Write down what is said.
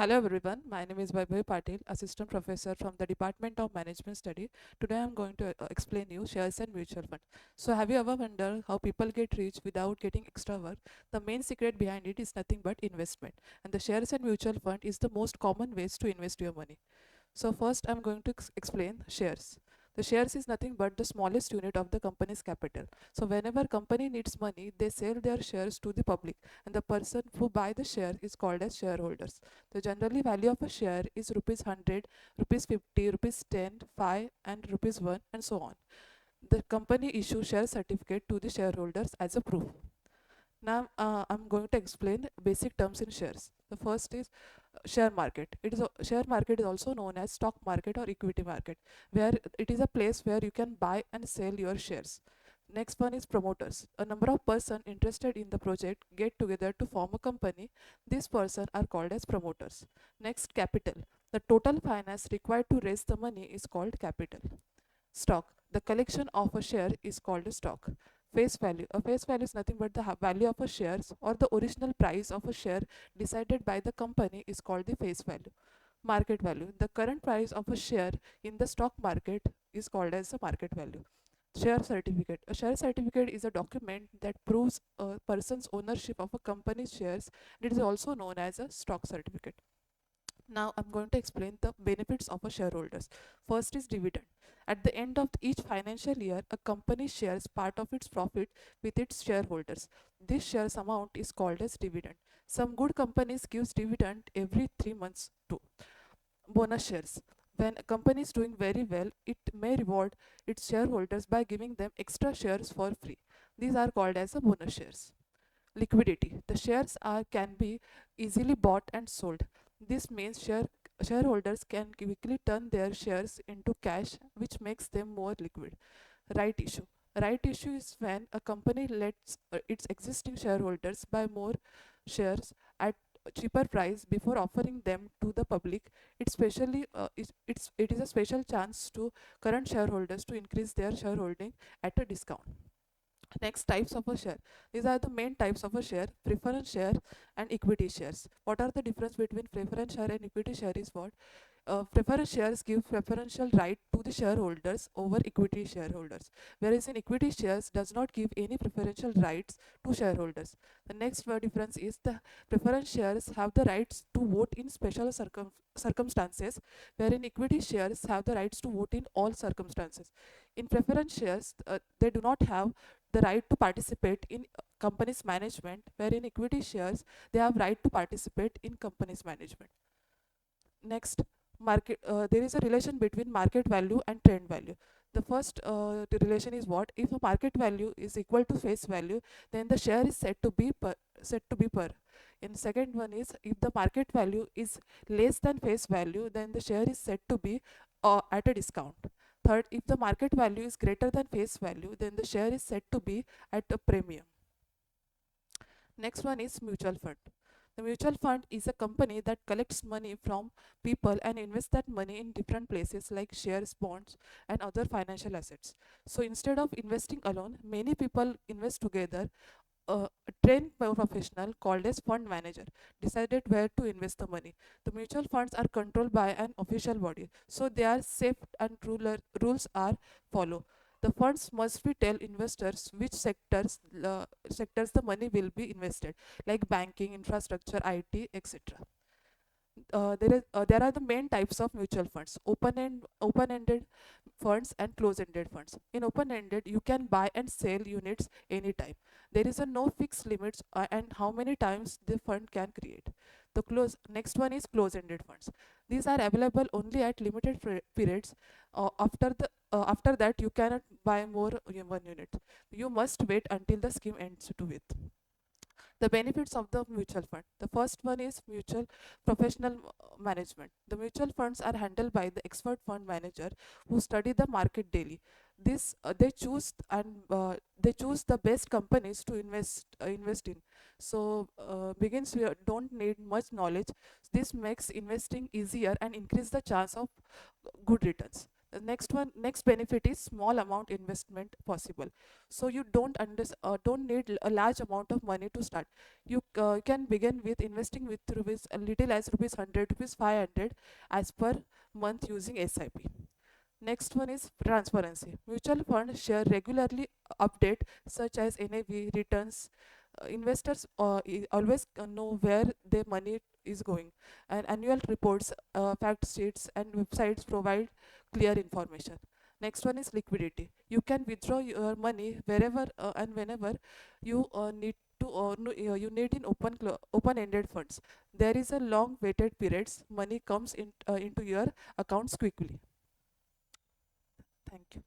Hello everyone, my name is Vaibhavi Patil, Assistant Professor from the Department of Management Study. Today I am going to explain you shares and mutual fund. So have you ever wondered how people get rich without getting extra work? The main secret behind it is nothing but investment. And the shares and mutual fund is the most common ways to invest your money. So first I'm going to explain shares. The shares is nothing but the smallest unit of the company's capital. So whenever company needs money, they sell their shares to the public and the person who buy the share is called as shareholders. The generally value of a share is rupees 100, rupees 50, rupees 10, 5 and rupees 1 and so on. The company issues share certificate to the shareholders as a proof. Now I'm going to explain basic terms in shares. The first is share market. Share market is also known as stock market or equity market, where it is a place where you can buy and sell your shares. Next one is promoters. A number of persons interested in the project get together to form a company. These persons are called as promoters. Next, capital. The total finance required to raise the money is called capital. Stock. The collection of a share is called a stock. Face value. A face value is nothing but the value of a shares or the original price of a share decided by the company is called the face value. Market value. The current price of a share in the stock market is called as the market value. Share certificate. A share certificate is a document that proves a person's ownership of a company's shares. It is also known as a stock certificate. Now I'm going to explain the benefits of a shareholders. First is dividend. At the end of each financial year, a company shares part of its profit with its shareholders. This shares amount is called as dividend. Some good companies gives dividend every 3 months too. Bonus shares. When a company is doing very well, it may reward its shareholders by giving them extra shares for free. These are called as a bonus shares. Liquidity. The shares can be easily bought and sold. This means shareholders can quickly turn their shares into cash, which makes them more liquid. Right issue. Right issue is when a company lets its existing shareholders buy more shares at a cheaper price before offering them to the public. It is a special chance to current shareholders to increase their shareholding at a discount. Next, types of a share. These are the main types of a share: preference share and equity shares. What are the difference between preference share and equity share is what? Preference shares give preferential right to the shareholders over equity shareholders, whereas in equity shares does not give any preferential rights to shareholders. The next difference is the preference shares have the rights to vote in special circumstances, wherein equity shares have the rights to vote in all circumstances. In preference shares, they do not have the right to participate in company's management, where in equity shares they have right to participate in company's management. Next, market. There is a relation between market value and trend value. The first the relation is what? If a market value is equal to face value, then the share is said to be per. And second one is if the market value is less than face value, then the share is said to be at a discount. Third, if the market value is greater than face value, then the share is said to be at a premium. Next one is mutual fund. The mutual fund is a company that collects money from people and invests that money in different places like shares, bonds, and other financial assets. So instead of investing alone, many people invest together. A trained professional called as fund manager decided where to invest the money. The mutual funds are controlled by an official body, so they are safe and rules are followed. The funds must be tell investors which sectors the money will be invested, like banking, infrastructure, IT, etc. There are the main types of mutual funds: open-ended funds and close-ended funds. In open-ended, you can buy and sell units anytime. There is a no fixed limits and how many times the fund can create. The close next one is close-ended funds. These are available only at limited periods. After that, you cannot buy more one unit. You must wait until the scheme ends to with. The benefits of the mutual fund. The first one is mutual professional management. The mutual funds are handled by the expert fund manager who study the market daily. This they choose the best companies to invest in. So begins we don't need much knowledge. This makes investing easier and increase the chance of good returns. Next benefit is small amount investment possible. So you don't need a large amount of money to start. You can begin with investing with rupees a little as rupees 100, rupees 500 as per month using SIP. Next one is transparency. Mutual funds share regularly update such as NAV returns. Investors always know where their money is going, and annual reports, fact sheets, and websites provide clear information. Next one is liquidity. You can withdraw your money wherever and whenever you need to. You need in open-ended funds. There is a long waited periods. Money comes into your accounts quickly. Thank you.